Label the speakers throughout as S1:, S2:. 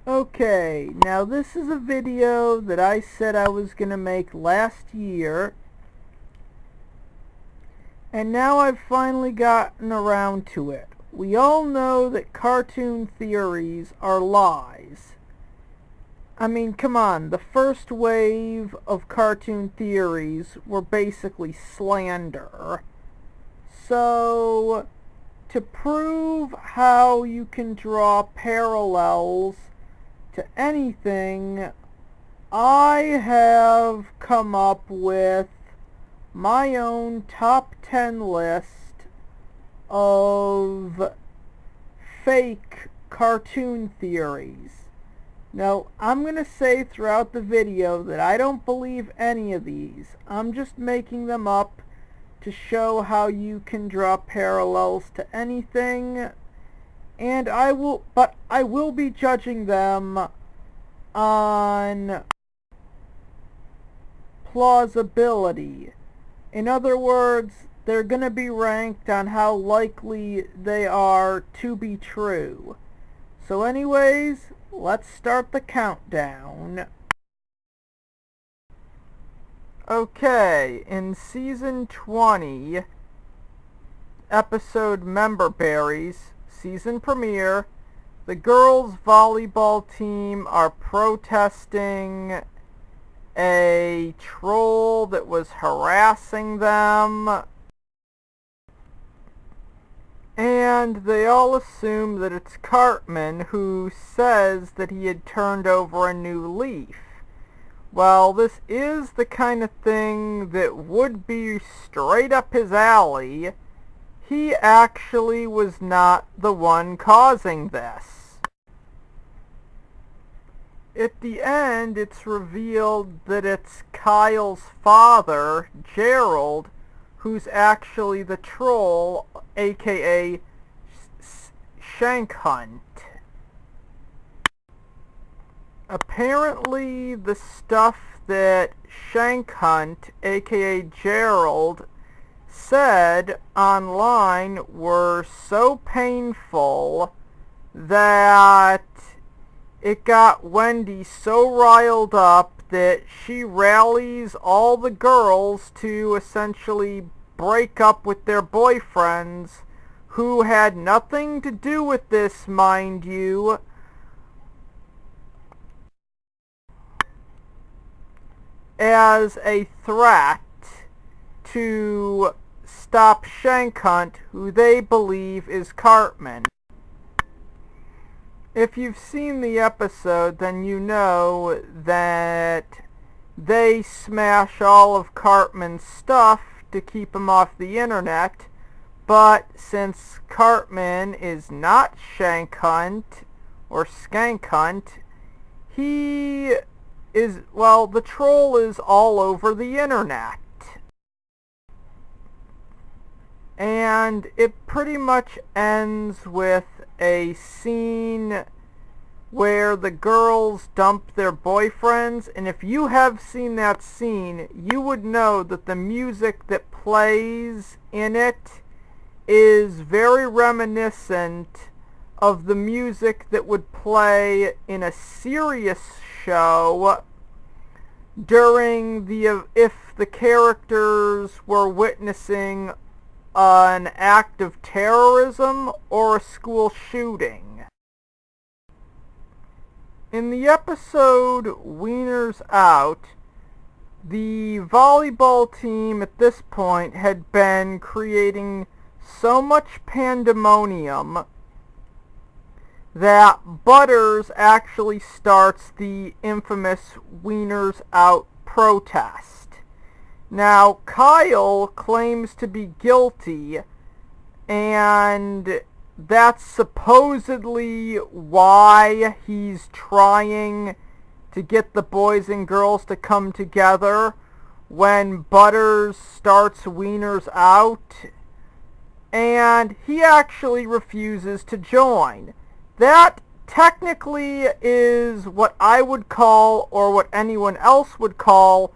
S1: Okay, now this is a video that I said I was going to make last year, and now I've finally gotten around to it. We all know that cartoon theories are lies. I mean, come on, the first wave of cartoon theories were basically slander. So, to prove how you can draw parallels to anything, I have come up with my own top 10 list of fake cartoon theories. Now, I'm going to say throughout the video that I don't believe any of these. I'm just making them up to show how you can draw parallels to anything, and I will be judging them on plausibility. In other words, they're going to be ranked on how likely they are to be true. So anyways, let's start the countdown. Okay, in season 20, episode Member Berries, season premiere, the girls' volleyball team are protesting a troll that was harassing them, and they all assume that it's Cartman, who says that he had turned over a new leaf. Well, this is the kind of thing that would be straight up his alley. He actually was not the one causing this. At the end, it's revealed that it's Kyle's father, Gerald, who's actually the troll, aka Shank Hunt. Apparently, the stuff that Shank Hunt, aka Gerald, said online were so painful that it got Wendy so riled up that she rallies all the girls to essentially break up with their boyfriends, who had nothing to do with this, mind you, as a threat to stop Shank Hunt, who they believe is Cartman. If you've seen the episode, then you know that they smash all of Cartman's stuff to keep him off the internet, but since Cartman is not Shank Hunt, or Skank Hunt, he is, well, the troll is all over the internet. And it pretty much ends with a scene where the girls dump their boyfriends, and if you have seen that scene, you would know that the music that plays in it is very reminiscent of the music that would play in a serious show during if the characters were witnessing an act of terrorism or a school shooting. In the episode Wieners Out, the volleyball team at this point had been creating so much pandemonium that Butters actually starts the infamous Wieners Out protest. Now, Kyle claims to be guilty, and that's supposedly why he's trying to get the boys and girls to come together when Butters starts Wieners Out, and he actually refuses to join. That technically is what I would call, or what anyone else would call,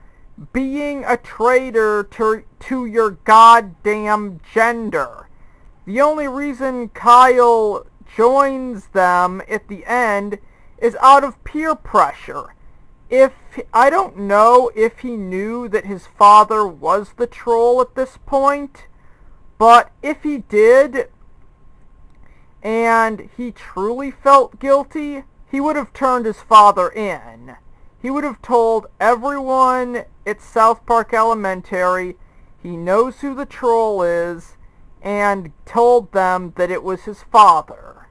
S1: being a traitor to your goddamn gender. The only reason Kyle joins them at the end is out of peer pressure. I don't know if he knew that his father was the troll at this point, but if he did, and he truly felt guilty, he would have turned his father in. He would have told everyone at South Park Elementary he knows who the troll is, and told them that it was his father.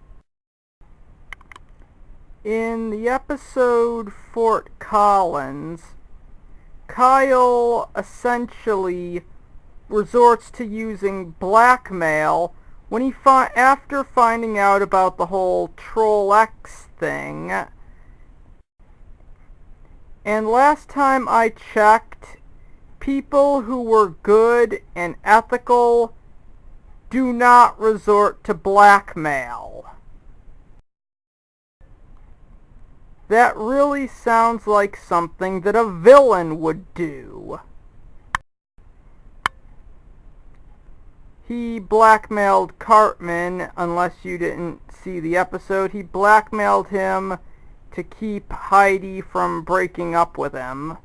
S1: In the episode Fort Collins, Kyle essentially resorts to using blackmail when after finding out about the whole Troll X thing. And last time I checked, people who were good and ethical do not resort to blackmail. That really sounds like something that a villain would do. He blackmailed Cartman, unless you didn't see the episode. He blackmailed him to keep Heidi from breaking up with him,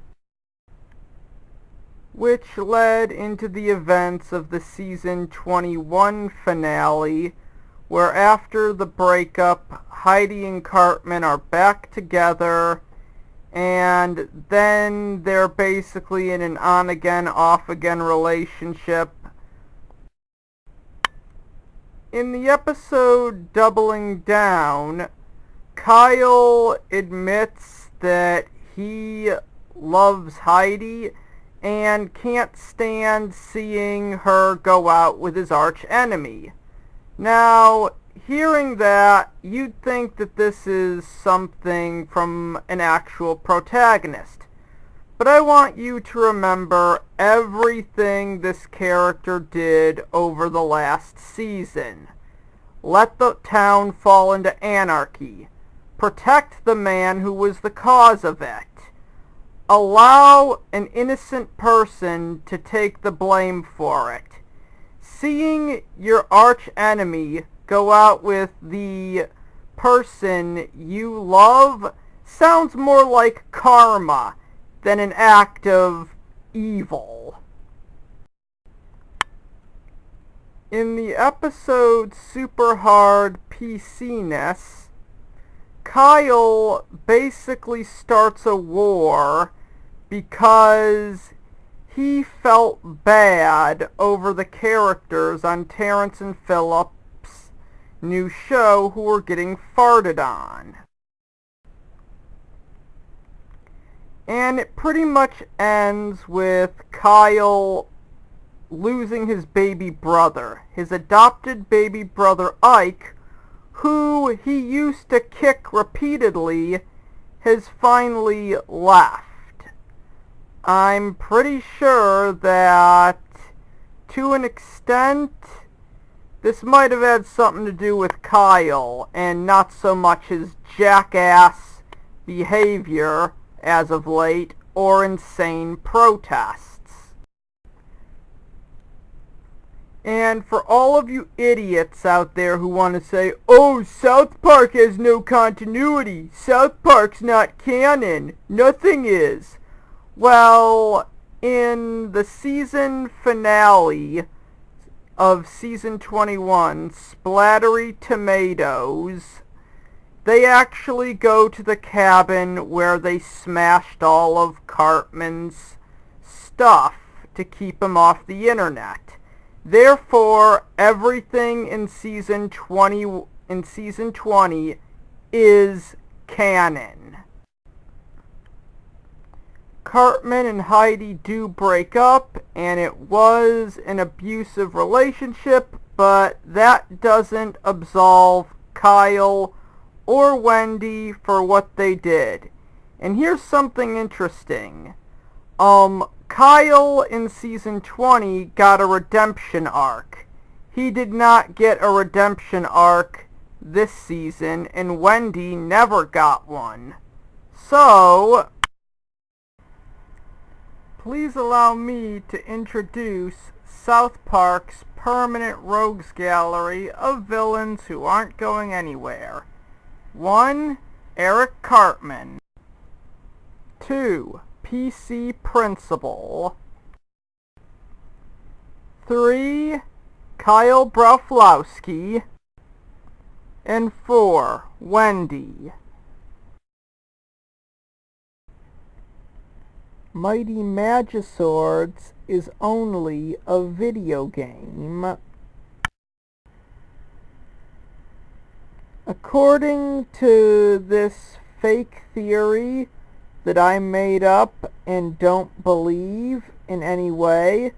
S1: which led into the events of the season 21 finale, where after the breakup, Heidi and Cartman are back together, and then they're basically in an on-again, off-again relationship. In the episode Doubling Down, Kyle admits that he loves Heidi and can't stand seeing her go out with his arch enemy. Now, hearing that, you'd think that this is something from an actual protagonist. But I want you to remember everything this character did over the last season. Let the town fall into anarchy. Protect the man who was the cause of it. Allow an innocent person to take the blame for it. Seeing your arch enemy go out with the person you love sounds more like karma than an act of evil. In the episode Super Hard PC-ness, Kyle basically starts a war because he felt bad over the characters on Terrence and Philip's new show who were getting farted on. And it pretty much ends with Kyle losing his baby brother. His adopted baby brother Ike, who he used to kick repeatedly, has finally left. I'm pretty sure that, to an extent, this might have had something to do with Kyle, and not so much his jackass behavior as of late, or insane protests. And for all of you idiots out there who want to say, oh, South Park has no continuity, South Park's not canon, nothing is. Well, in the season finale of season 21, Splattery Tomatoes, they actually go to the cabin where they smashed all of Cartman's stuff to keep him off the internet. Therefore, everything in season 20 is canon. Cartman and Heidi do break up, and it was an abusive relationship, but that doesn't absolve Kyle or Wendy for what they did. And here's something interesting. Kyle in season 20 got a redemption arc. He did not get a redemption arc this season, and Wendy never got one. So, please allow me to introduce South Park's permanent rogues gallery of villains who aren't going anywhere. 1. Eric Cartman. 2. PC Principal. 3. Kyle Broflowski. And 4. Wendy. Mighty Magiswords is only a video game. According to this fake theory that I made up and don't believe in any way,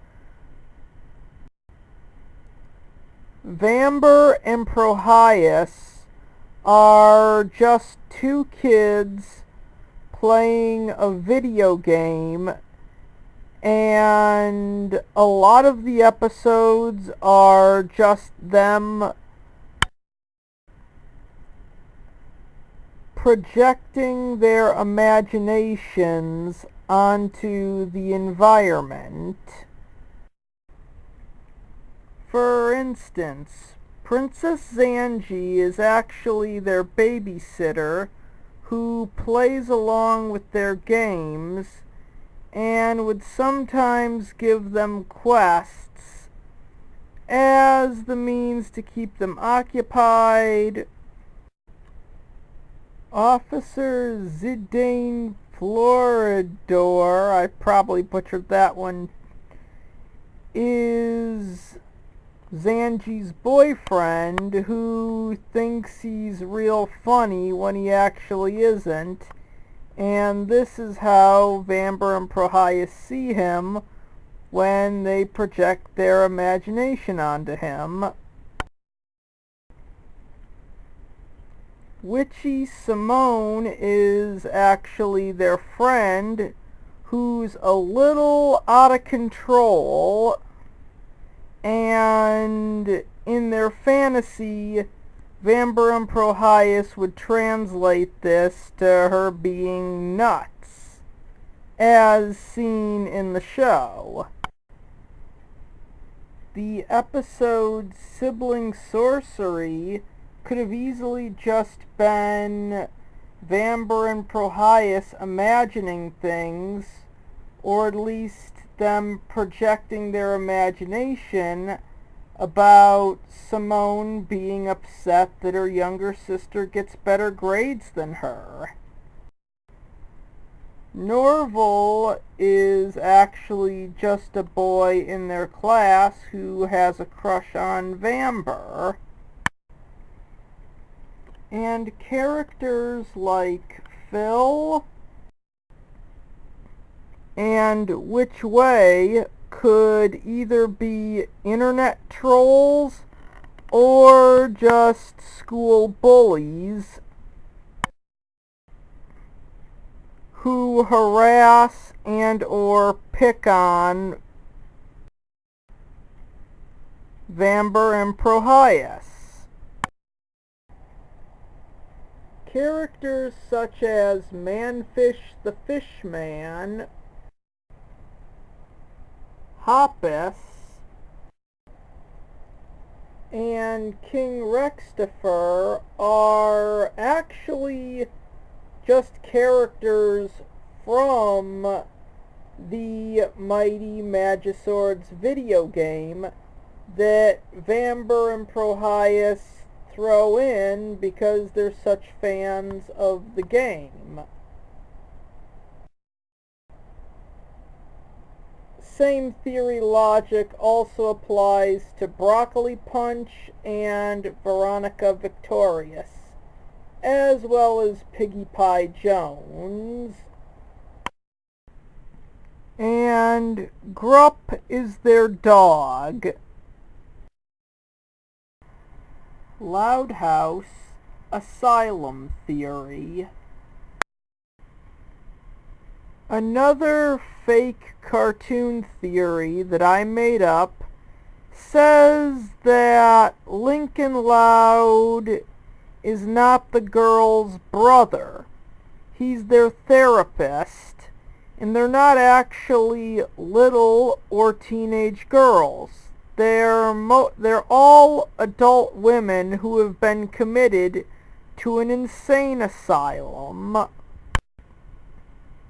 S1: Vamber and Prohias are just two kids playing a video game, and a lot of the episodes are just them projecting their imaginations onto the environment. For instance, Princess Zanji is actually their babysitter who plays along with their games and would sometimes give them quests as the means to keep them occupied. Officer Zidane Floridor, I probably butchered that one, is Zanji's boyfriend, who thinks he's real funny when he actually isn't, and this is how Vamber and Prohias see him when they project their imagination onto him. Witchy Simone is actually their friend, who's a little out of control, and in their fantasy, Vamber and Prohias would translate this to her being nuts, as seen in the show. The episode Sibling Sorcery could have easily just been Vamber and Prohias imagining things, or at least them projecting their imagination about Simone being upset that her younger sister gets better grades than her. Norval is actually just a boy in their class who has a crush on Vamber. And characters like Phil and Which Way could either be internet trolls or just school bullies who harass and or pick on Vamber and Prohias. Characters such as Manfish the Fishman, Hoppus, and King Rextifer are actually just characters from the Mighty Magiswords video game that Vamber and Prohias throw in because they're such fans of the game. Same theory logic also applies to Broccoli Punch and Veronica Victorious, as well as Piggy Pie Jones. And Grupp is their dog. Loud House Asylum Theory. Another fake cartoon theory that I made up says that Lincoln Loud is not the girl's brother. He's their therapist, and they're not actually little or teenage girls. They're all adult women who have been committed to an insane asylum.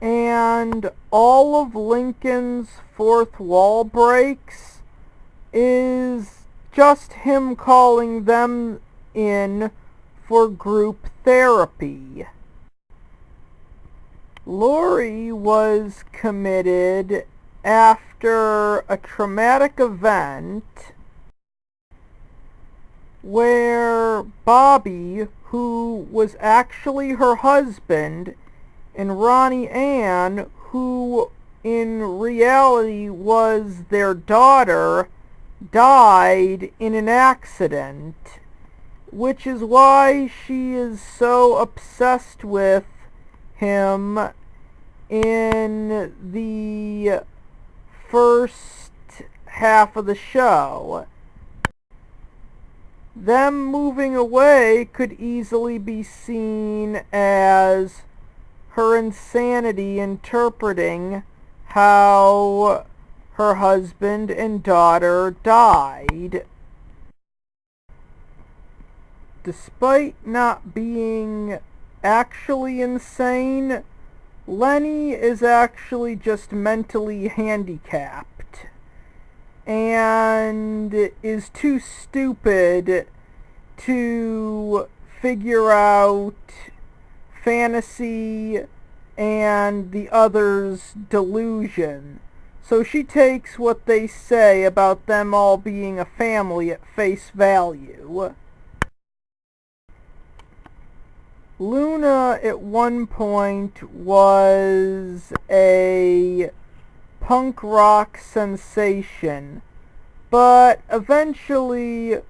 S1: And all of Lincoln's fourth wall breaks is just him calling them in for group therapy. Laurie was committed after a traumatic event where Bobby, who was actually her husband, and Ronnie Ann, who in reality was their daughter, died in an accident, which is why she is so obsessed with him in the first half of the show. Them moving away could easily be seen as her insanity interpreting how her husband and daughter died. Despite not being actually insane, Lenny is actually just mentally handicapped and is too stupid to figure out fantasy and the other's delusion. So she takes what they say about them all being a family at face value. Luna at one point was a punk rock sensation, but eventually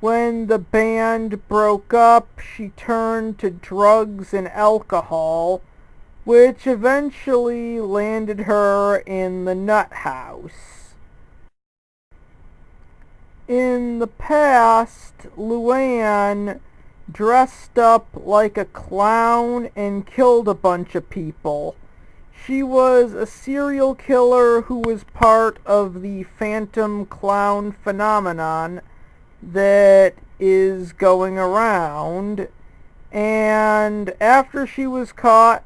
S1: when the band broke up, she turned to drugs and alcohol, which eventually landed her in the nut house. In the past, Luann dressed up like a clown and killed a bunch of people. She was a serial killer who was part of the phantom clown phenomenon that is going around, and after she was caught,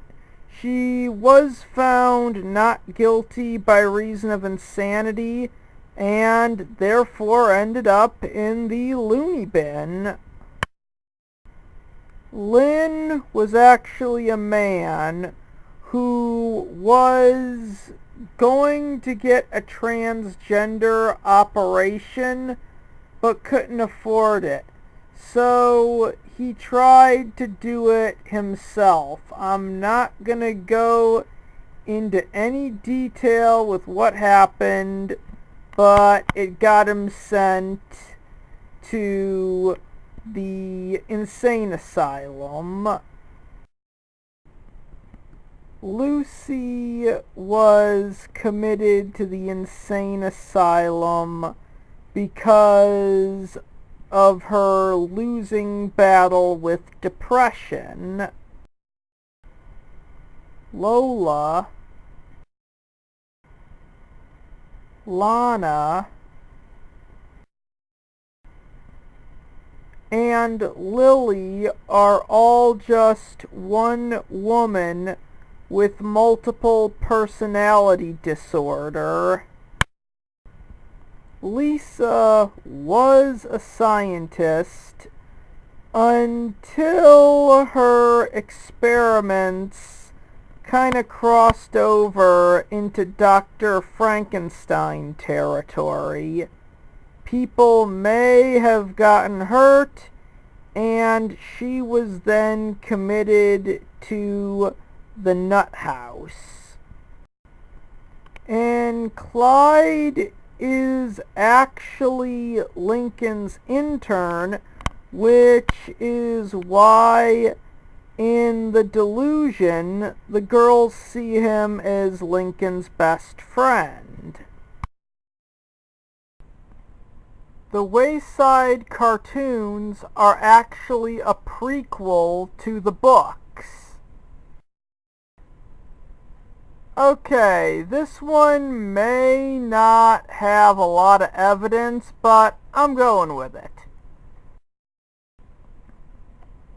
S1: she was found not guilty by reason of insanity and therefore ended up in the loony bin. Lynn was actually a man who was going to get a transgender operation but couldn't afford it. So he tried to do it himself. I'm not gonna go into any detail with what happened, but it got him sent to the insane asylum. Lucy was committed to the insane asylum because of her losing battle with depression. Lola, Lana, and Lily are all just one woman with multiple personality disorder. Lisa was a scientist until her experiments kind of crossed over into Dr. Frankenstein territory. People may have gotten hurt, and she was then committed to the nut house. And Clyde is actually Lincoln's intern, which is why in The Delusion the girls see him as Lincoln's best friend. The Wayside cartoons are actually a prequel to the books. Okay, this one may not have a lot of evidence, but I'm going with it.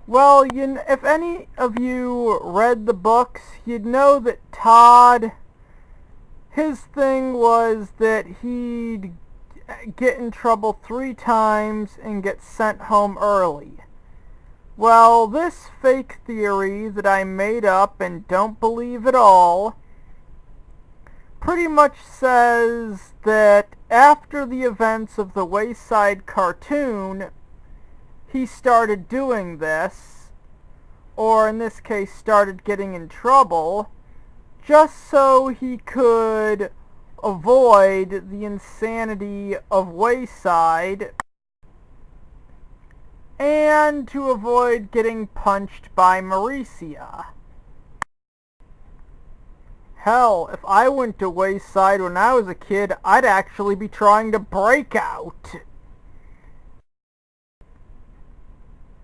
S1: Well, if any of you read the books, you'd know that Todd, his thing was that he'd get in trouble 3 times and get sent home early. Well, this fake theory that I made up and don't believe at all pretty much says that after the events of the Wayside cartoon, he started doing this, or in this case started getting in trouble, just so he could avoid the insanity of Wayside and to avoid getting punched by Maurecia. Hell, if I went to Wayside when I was a kid, I'd actually be trying to break out.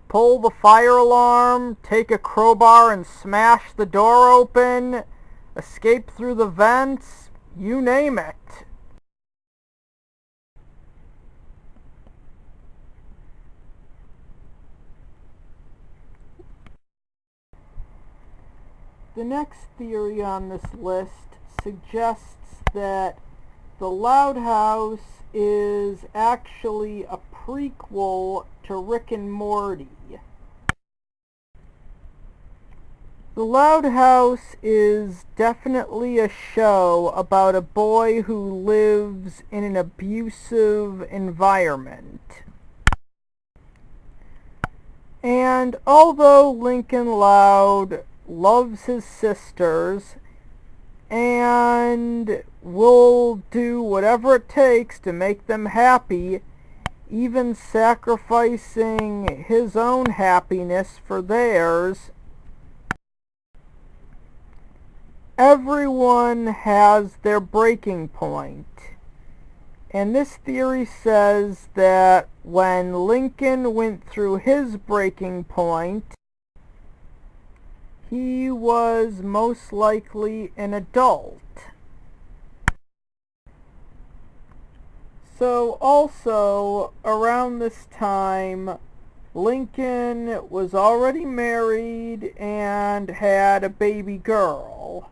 S1: Pull the fire alarm, take a crowbar and smash the door open, escape through the vents, you name it. The next theory on this list suggests that The Loud House is actually a prequel to Rick and Morty. The Loud House is definitely a show about a boy who lives in an abusive environment. And although Lincoln Loud loves his sisters and will do whatever it takes to make them happy, even sacrificing his own happiness for theirs, everyone has their breaking point. And this theory says that when Lincoln went through his breaking point, he was most likely an adult. So also, around this time, Lincoln was already married and had a baby girl.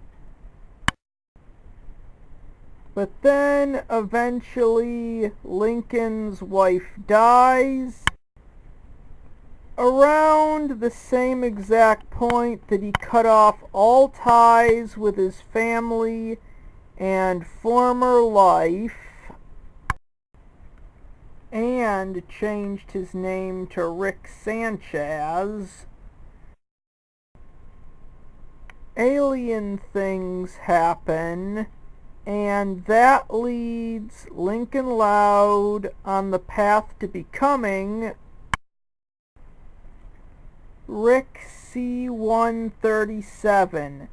S1: But then, eventually, Lincoln's wife dies around the same exact point that he cut off all ties with his family and former life and changed his name to Rick Sanchez. Alien things happen, and that leads Lincoln Loud on the path to becoming Rick C-137,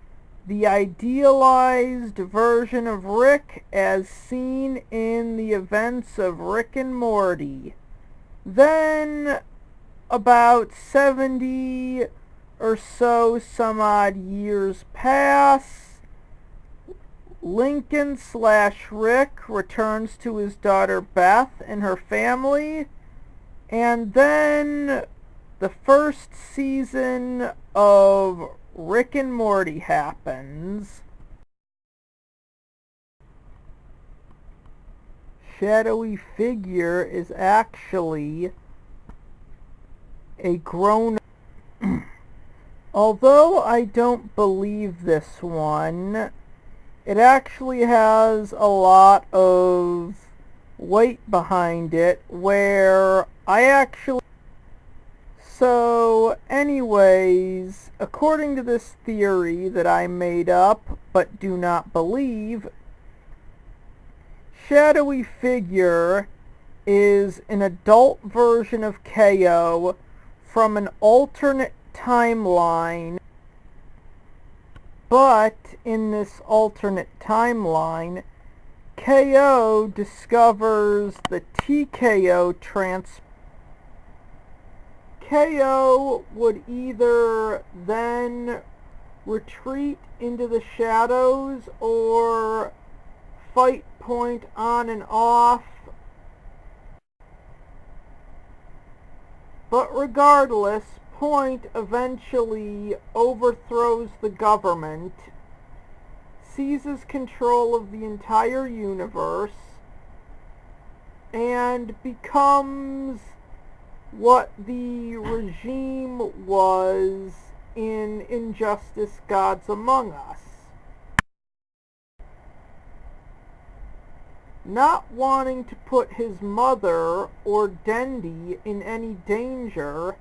S1: the idealized version of Rick as seen in the events of Rick and Morty. Then, about 70 or so some odd years pass, Lincoln/Rick returns to his daughter Beth and her family, and then the first season of Rick and Morty happens. Shadowy figure is actually a grown. Although I don't believe this one, it actually has a lot of weight behind it, where I actually... So, anyways, according to this theory that I made up but do not believe, Shadowy Figure is an adult version of KO from an alternate timeline, but in this alternate timeline, KO discovers the TKO transfer. KO would either then retreat into the shadows or fight point on and off. But regardless, Point eventually overthrows the government, seizes control of the entire universe, and becomes what the regime was in Injustice: Gods Among Us. Not wanting to put his mother or Dendi in any danger,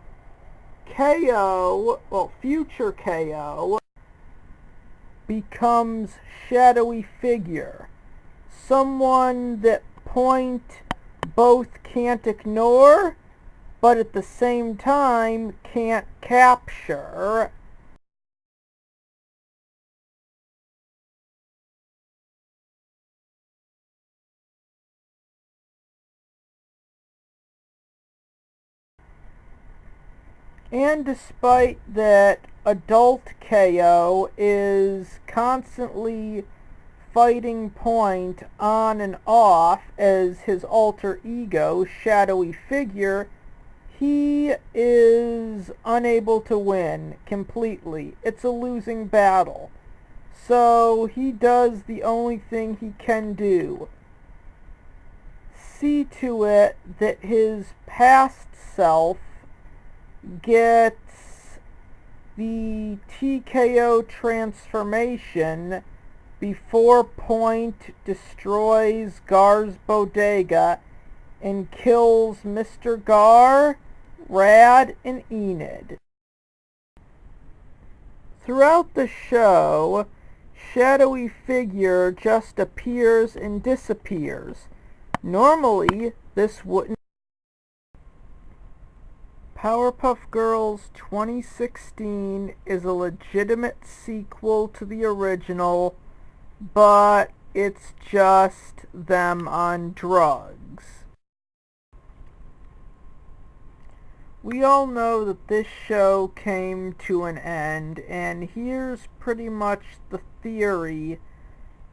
S1: future KO, becomes shadowy figure. Someone that Point both can't ignore, but at the same time can't capture. And despite that, adult KO is constantly fighting Point on and off as his alter ego, shadowy figure, he is unable to win completely. It's a losing battle. So he does the only thing he can do. See to it that his past self gets the TKO transformation before Point destroys Gar's bodega and kills Mr. Gar, Rad, and Enid. Throughout the show, shadowy figure just appears and disappears. Normally, this wouldn't. Powerpuff Girls 2016 is a legitimate sequel to the original, but it's just them on drugs. We all know that this show came to an end, and here's pretty much the theory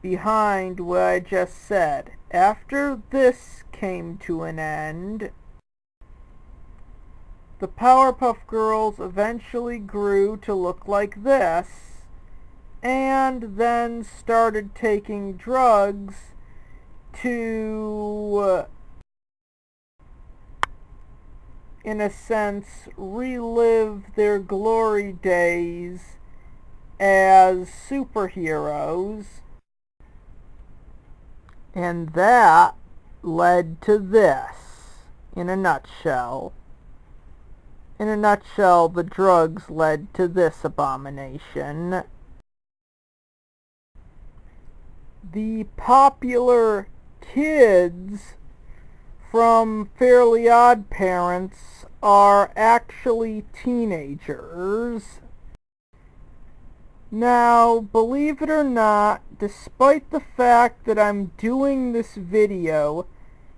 S1: behind what I just said. After this came to an end, the Powerpuff Girls eventually grew to look like this, and then started taking drugs to, in a sense, relive their glory days as superheroes. And that led to this, in a nutshell. In a nutshell, the drugs led to this abomination. The popular kids from Fairly Odd Parents are actually teenagers. Now, believe it or not, despite the fact that I'm doing this video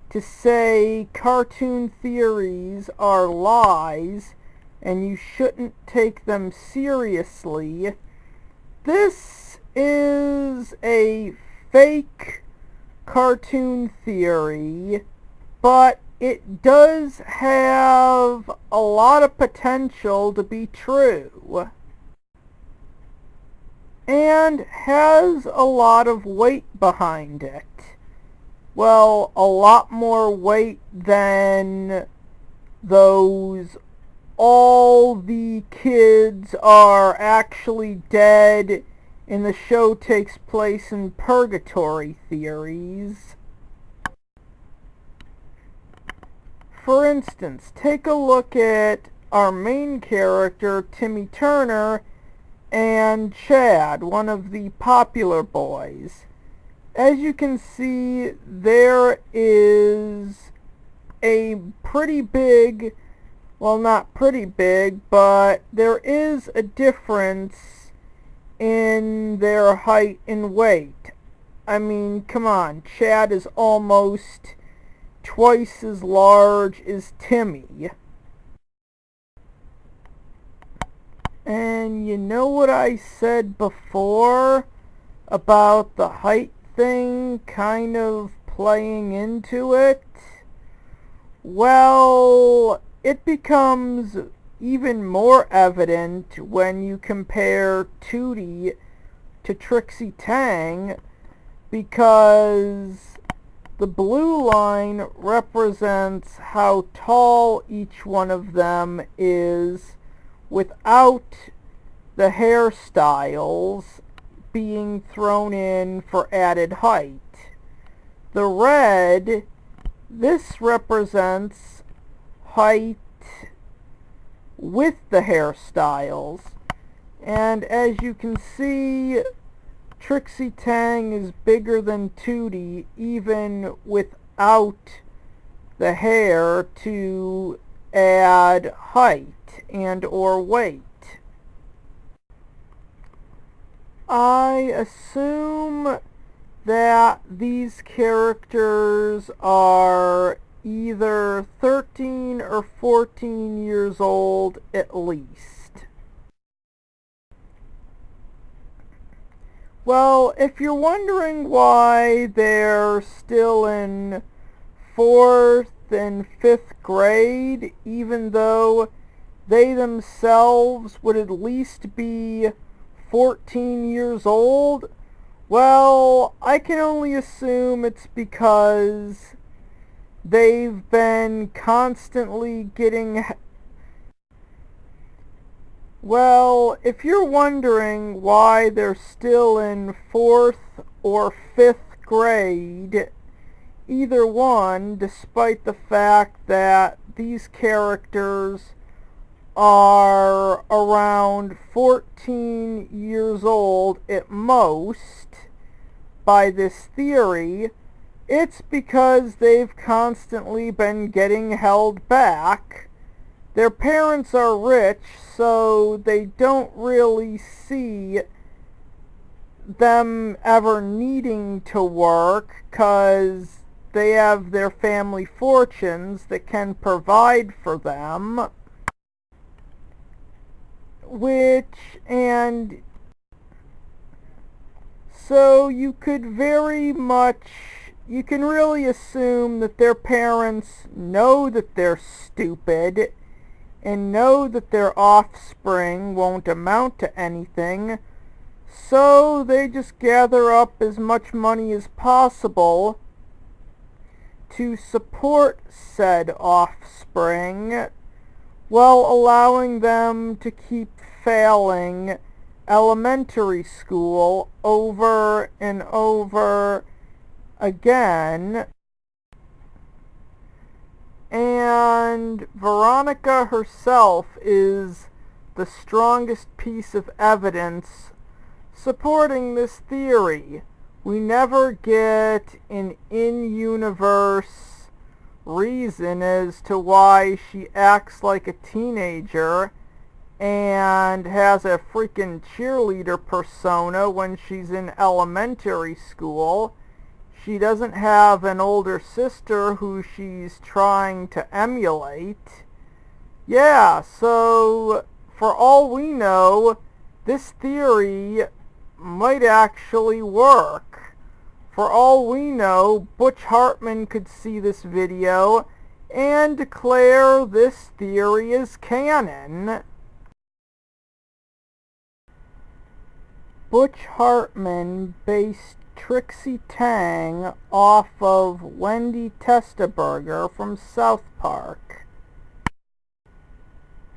S1: to say cartoon theories are lies and you shouldn't take them seriously, this is a fake cartoon theory, but it does have a lot of potential to be true and has a lot of weight behind it. Well, a lot more weight than those all the kids are actually dead and the show takes place in purgatory theories. For instance, take a look at our main character, Timmy Turner, and Chad, one of the popular boys. As you can see, there is a pretty big, well, not pretty big, but there is a difference in their height and weight. I mean, come on, Chad is almost twice as large as Timmy. And you know what I said before about the height thing kind of playing into it? Well, it becomes even more evident when you compare Tootie to Trixie Tang, because the blue line represents how tall each one of them is without the hairstyles being thrown in for added height. The red, this represents height with the hairstyles. And as you can see, Trixie Tang is bigger than Tootie even without the hair to add height and or weight. I assume that these characters are either 13 or 14 years old at least. Well, if you're wondering why they're still in 4th and 5th grade, even though they themselves would at least be 14 years old, well, I can only assume it's because they've been constantly getting... Well, if you're wondering why they're still in 4th or 5th grade, either one, despite the fact that these characters are around 14 years old at most by this theory, it's because they've constantly been getting held back. Their parents are rich, so they don't really see them ever needing to work because they have their family fortunes that can provide for them. And so you can really assume that their parents know that they're stupid and know that their offspring won't amount to anything, so they just gather up as much money as possible to support said offspring, while allowing them to keep failing elementary school over and over again. And Veronica herself is the strongest piece of evidence supporting this theory. We never get an in-universe reason as to why she acts like a teenager and has a freaking cheerleader persona when she's in elementary school. She doesn't have an older sister who she's trying to emulate. Yeah, so for all we know, this theory might actually work. For all we know, Butch Hartman could see this video and declare this theory is canon. Butch Hartman based Trixie Tang off of Wendy Testaberger from South Park.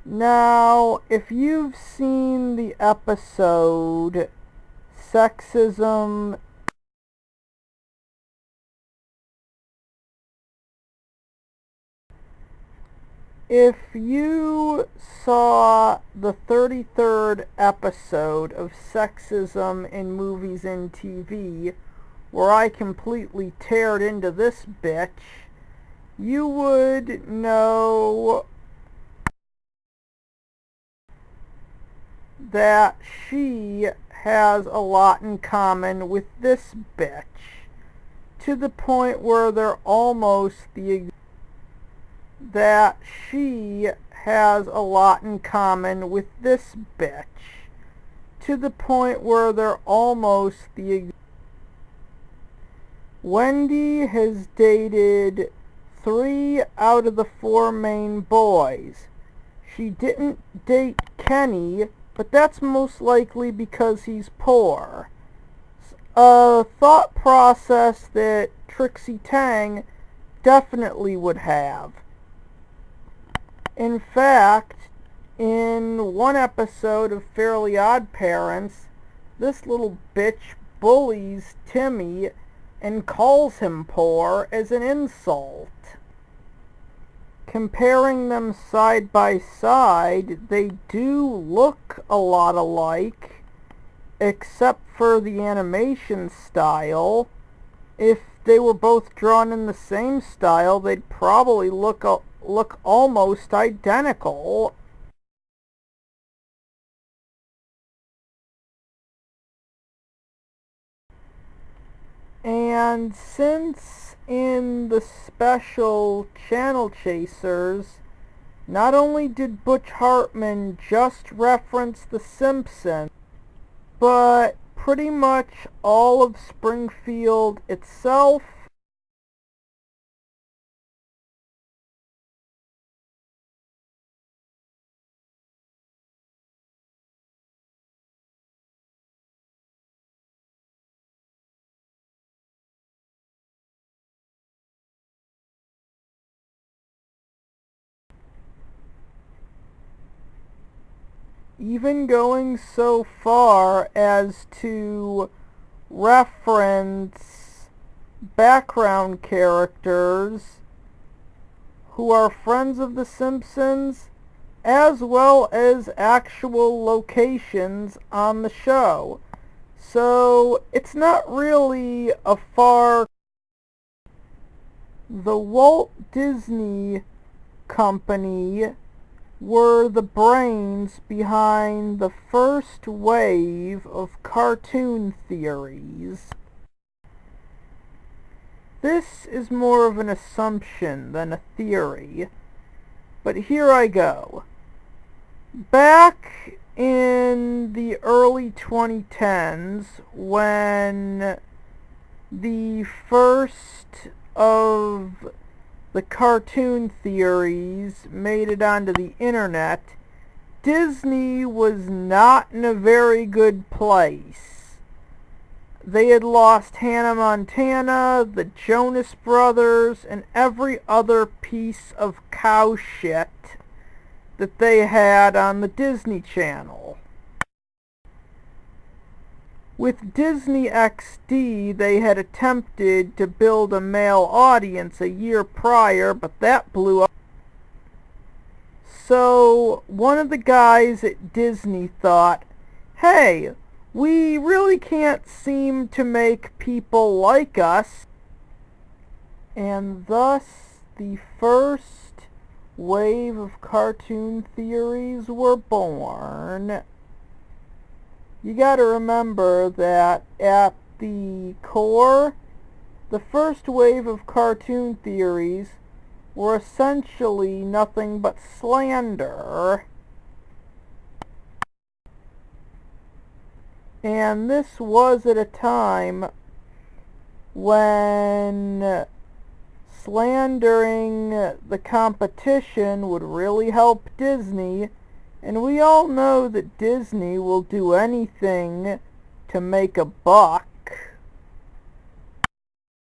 S1: Now, if you've seen the episode Sexism If you saw the 33rd episode of Sexism in Movies and TV, where I completely teared into this bitch, you would know that she has a lot in common with this bitch, to the point where they're almost that she has a lot in common with this bitch, to the point where they're almost the Wendy has dated 3 out of the 4 main boys. She didn't date Kenny, but that's most likely because he's poor. A thought process that Trixie Tang definitely would have. In fact, in one episode of Fairly Odd Parents, this little bitch bullies Timmy and calls him poor as an insult. Comparing them side by side, they do look a lot alike, except for the animation style. If they were both drawn in the same style, they'd probably look almost identical. And since in the special Channel Chasers, not only did Butch Hartman just reference The Simpsons, but pretty much all of Springfield itself, even going so far as to reference background characters who are friends of The Simpsons, as well as actual locations on the show. So it's not really a far... The Walt Disney Company were the brains behind the first wave of cartoon theories. This is more of an assumption than a theory, but here I go. Back in the early 2010s, when the first of the cartoon theories made it onto the internet, Disney was not in a very good place. They had lost Hannah Montana, the Jonas Brothers, and every other piece of cow shit that they had on the Disney Channel. With Disney XD, they had attempted to build a male audience a year prior, but that blew up. So, one of the guys at Disney thought, hey, we really can't seem to make people like us. And thus, the first wave of cartoon theories were born. You gotta remember that at the core, the first wave of cartoon theories were essentially nothing but slander. And this was at a time when slandering the competition would really help Disney. And we all know that Disney will do anything to make a buck.